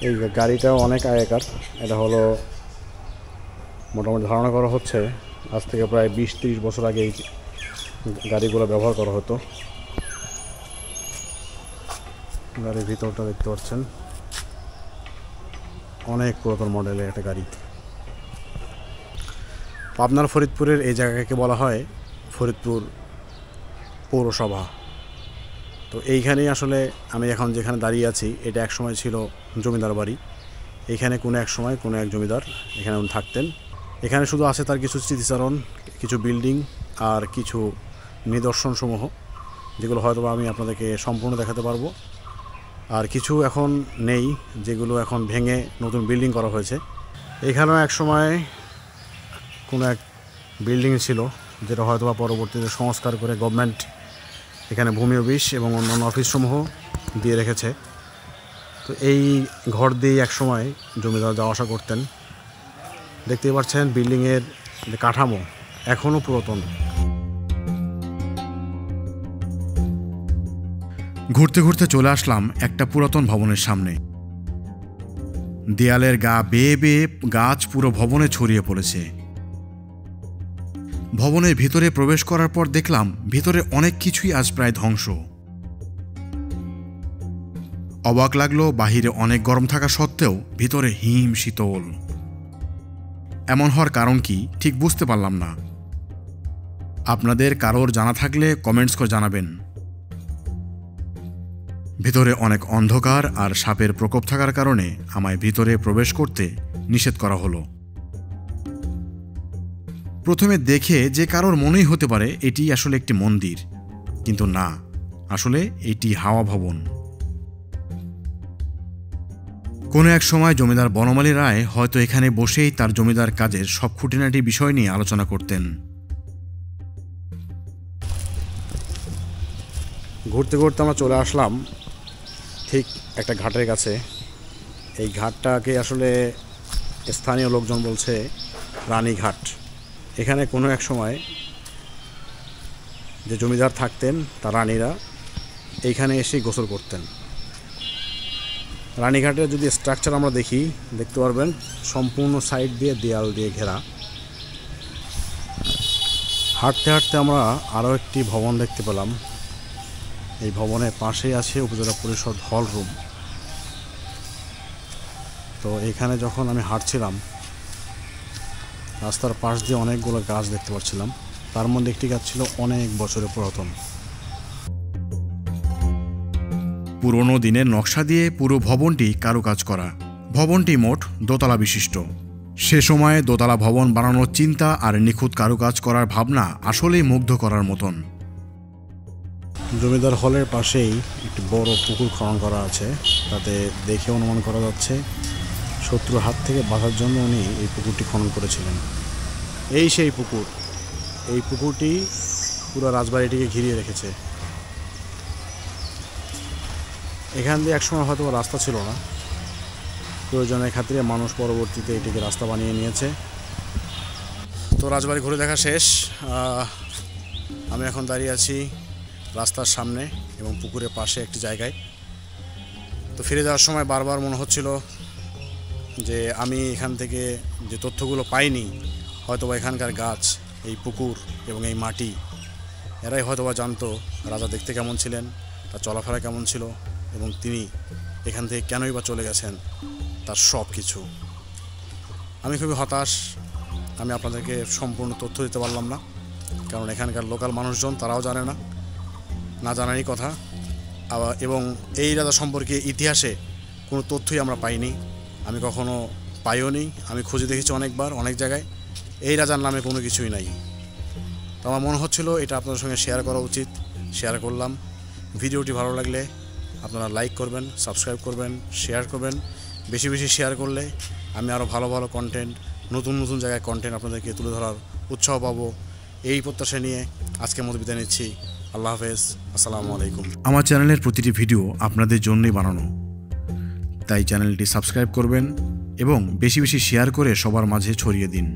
এই গাড়িটাও অনেক আগেকার। এটা হলো মোটামুটি ধারণা করা হচ্ছে আজ থেকে প্রায় 20-30 বছর আগে এই গাড়িগুলো ব্যবহার করা হতো। গাড়ির ভিতরটা দেখতে পাচ্ছেন, অনেক পুরাতন মডেলের একটা গাড়ি। পাবনার ফরিদপুরের এই জায়গাকে বলা হয় ফরিদপুর পৌরসভা। তো এইখানেই আসলে আমি এখন যেখানে দাঁড়িয়ে আছি এটা একসময় ছিল জমিদার বাড়ি। এইখানে কোনো এক সময় কোনো এক জমিদার এখানে থাকতেন। এখানে শুধু আছে তার কিছু স্মৃতিচারণ, কিছু বিল্ডিং আর কিছু নিদর্শনসমূহ, যেগুলো হয়তো আমি আপনাদেরকে সম্পূর্ণ দেখাতে পারবো। আর কিছু এখন নেই, যেগুলো এখন ভেঙে নতুন বিল্ডিং করা হয়েছে। এখানেও এক সময় কোনো এক বিল্ডিং ছিল, যেটা হয়তো বা পরবর্তীতে সংস্কার করে গভর্নমেন্ট এখানে ভূমি অফিস এবং অন্যান্য অফিসসমূহ দিয়ে রেখেছে। তো এই ঘর দিয়ে এক সময় জমিদার যাওয়া আসা করতেন। দেখতেই পাচ্ছেন বিল্ডিংয়ের যে কাঠামো এখনও পুরাতন। ঘুরতে ঘুরতে চলে আসলাম একটা পুরাতন ভবনের সামনে। দেয়ালের গা বেয়ে বেয়ে গাছ পুরো ভবনে ছড়িয়ে পড়েছে। ভবনের ভিতরে প্রবেশ করার পর দেখলাম ভিতরে অনেক কিছুই আজ প্রায় ধ্বংস। অবাক লাগলো, বাহিরে অনেক গরম থাকা সত্ত্বেও ভিতরে হিম শীতল। এমন হওয়ার কারণ কি ঠিক বুঝতে পারলাম না। আপনাদের কারোর জানা থাকলে কমেন্টস করে জানাবেন। ভিতরে অনেক অন্ধকার আর সাপের প্রকোপ থাকার কারণে আমায় ভিতরে প্রবেশ করতে নিষেধ করা হলো। প্রথমে দেখে যে কারোর মনেই হতে পারে এটি আসলে একটি মন্দির, কিন্তু না, আসলে এটি হাওয়া ভবন। কোনো এক সময় জমিদার বনমালী রায় হয়তো এখানে বসেই তার জমিদার কাজের সব খুঁটিনাটি বিষয় নিয়ে আলোচনা করতেন। ঘুরতে ঘুরতে আমরা চলে আসলাম ঠিক একটা ঘাটের কাছে। এই ঘাটটাকে আসলে স্থানীয় লোকজন বলছে রানীঘাট। এখানে কোনো এক সময় যে জমিদার থাকতেন তার রানীরা এইখানে এসে গোসল করতেন। রানীঘাটের যদি স্ট্রাকচার আমরা দেখতে পারবেন সম্পূর্ণ সাইড দিয়ে দেয়াল দিয়ে ঘেরা। হাঁটতে হাঁটতে আমরা আরও একটি ভবন দেখতে পেলাম। এই ভবনের পাশেই আছে উপজেলা পরিষদ হল রুম। তো এখানে যখন আমি হাঁটছিলাম রাস্তার পাশ দিয়ে অনেকগুলো গাছ দেখতে পাচ্ছিলাম। তার মধ্যে একটি গাছ ছিল অনেক বছরের পুরাতন। পুরনো দিনের নকশা দিয়ে পুরো ভবনটি কারুকাজ করা। ভবনটি মোট দোতলা বিশিষ্ট। সে সময়ে দোতলা ভবন বানানোর চিন্তা আর নিখুঁত কারুকাজ করার ভাবনা আসলেই মুগ্ধ করার মতন। জমিদার হলের পাশেই একটি বড় পুকুর খনন করা আছে। তাতে দেখে অনুমান করা যাচ্ছে শত্রুর হাত থেকে বাঁচার জন্য উনি এই পুকুরটি খনন করেছিলেন। এই সেই পুকুর। এই পুকুরটি পুরো রাজবাড়িটিকে ঘিরিয়ে রেখেছে। এখান দিয়ে একসময় হয়তো রাস্তা ছিল না, প্রয়োজনের খাতিরে মানুষ পরবর্তীতে এটিকে রাস্তা বানিয়ে নিয়েছে। তো রাজবাড়ি ঘুরে দেখা শেষ। আমি এখন দাঁড়িয়ে আছি রাস্তার সামনে এবং পুকুরের পাশে একটি জায়গায়। তো ফিরে যাওয়ার সময় বারবার মনে হচ্ছিল যে আমি এখান থেকে যে তথ্যগুলো পাইনি, হয়তোবা এখানকার গাছ, এই পুকুর এবং এই মাটি, এরাই হয়তোবা জানতো রাজা দেখতে কেমন ছিলেন, তার চলাফেরা কেমন ছিল এবং তিনি এখান থেকে কেনই বা চলে গেছেন, তার সব কিছু। আমি খুবই হতাশ, আমি আপনাদেরকে সম্পূর্ণ তথ্য দিতে পারলাম না, কারণ এখানকার লোকাল মানুষজন তারাও জানে না, না জানারই কথা। এবং এই রাজা সম্পর্কে ইতিহাসে কোনো তথ্যই আমরা পাইনি, আমি কখনো পাইও নি। আমি খুঁজে দেখেছি অনেকবার, অনেক জায়গায়, এই রাজার নামে কোনো কিছুই নাই। তো আমার মনে হচ্ছিল এটা আপনাদের সঙ্গে শেয়ার করা উচিত, শেয়ার করলাম। ভিডিওটি ভালো লাগলে আপনারা লাইক করবেন, সাবস্ক্রাইব করবেন, শেয়ার করবেন। বেশি বেশি শেয়ার করলে আমি আরও ভালো ভালো কন্টেন্ট, নতুন নতুন জায়গায় কন্টেন্ট আপনাদেরকে তুলে ধরার উৎসাহ পাবো। এই প্রত্যাশা নিয়ে আজকের মতো বিদায় নিচ্ছি। আল্লাহ হাফেজ, আসসালামু আলাইকুম। আমার চ্যানেলের প্রতিটি ভিডিও আপনাদের জন্যই বানানো, তাই চ্যানেলটি সাবস্ক্রাইব করবেন এবং বেশি বেশি শেয়ার করে সবার মাঝে ছড়িয়ে দিন।